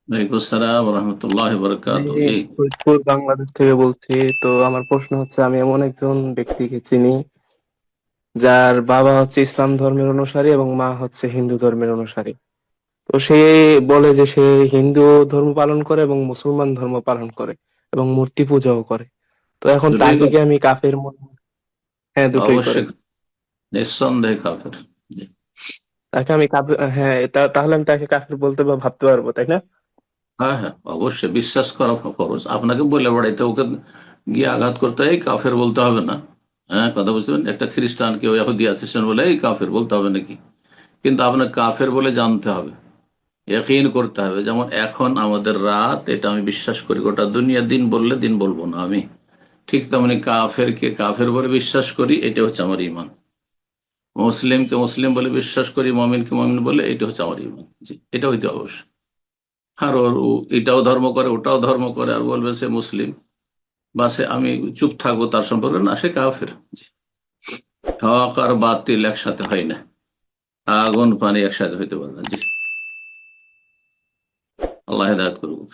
ওয়ালাইকুম আসসালাম রহমতুল্লাহ আমি বরকাত। জি। ফরিদপুর বাংলাদেশ থেকে বলছি। তো আমার প্রশ্ন হচ্ছে, আমি এমন একজন ব্যক্তিকে চিনি যার বাবা হচ্ছে ইসলাম ধর্মের অনুসারী এবং মা হচ্ছে হিন্দু ধর্মের অনুসারী। তো সে বলে যে সে হিন্দু ধর্ম পালন করে এবং মুসলমান ধর্ম পালন করে এবং মূর্তি পূজাও করে। তো এখন দুটোই তাকে কি করে। আমি কাফের মনে? হ্যাঁ, দুটোই করে। অবশ্যই। নিঃসন্দেহে কাফের। জি। তাকে আমি কাফের, হ্যাঁ, তাহলে আমি তাকে কাফের বলতে বা ভাবতে পারবো, তাই না? হ্যাঁ হ্যাঁ, অবশ্যই বিশ্বাস করা ফরজ। আপনাকে বলে বেড়াইতে ওকে গিয়ে আঘাত করতে হয়, এই কাফের বলতে হবে না। হ্যাঁ, কথা বুঝবেন। একটা খ্রিস্টান কেউ ইহুদি আছে, সে বলে এই কাফের বলতে হবে নাকি? কিন্তু আপনার কাফের বলে জানতে হবে, ইয়াকিন করতে হবে। যেমন এখন আমাদের রাত, এটা আমি বিশ্বাস করি। গোটা দুনিয়া দিন বললে দিন বলবো না আমি। ঠিক তেমনি কাফেরকে কাফের বলে বিশ্বাস করি, এটা হচ্ছে আমার ইমান। মুসলিমকে মুসলিম বলে বিশ্বাস করি, মমিনকে মমিন বলে, এটা হচ্ছে আমার ইমান। জি, এটা হইতে অবশ্য। আর ওর এটাও ধর্ম করে, ওটাও ধর্ম করে, আর বলবে সে মুসলিম, বা সে আমি চুপ থাকবো তার সম্পর্কে, না, সে কাফের। জি। হক আর বাতিল একসাথে হয় না, আগুন পানি একসাথে হইতে পারে না। জি। আল্লাহ হেদায়েত করুক।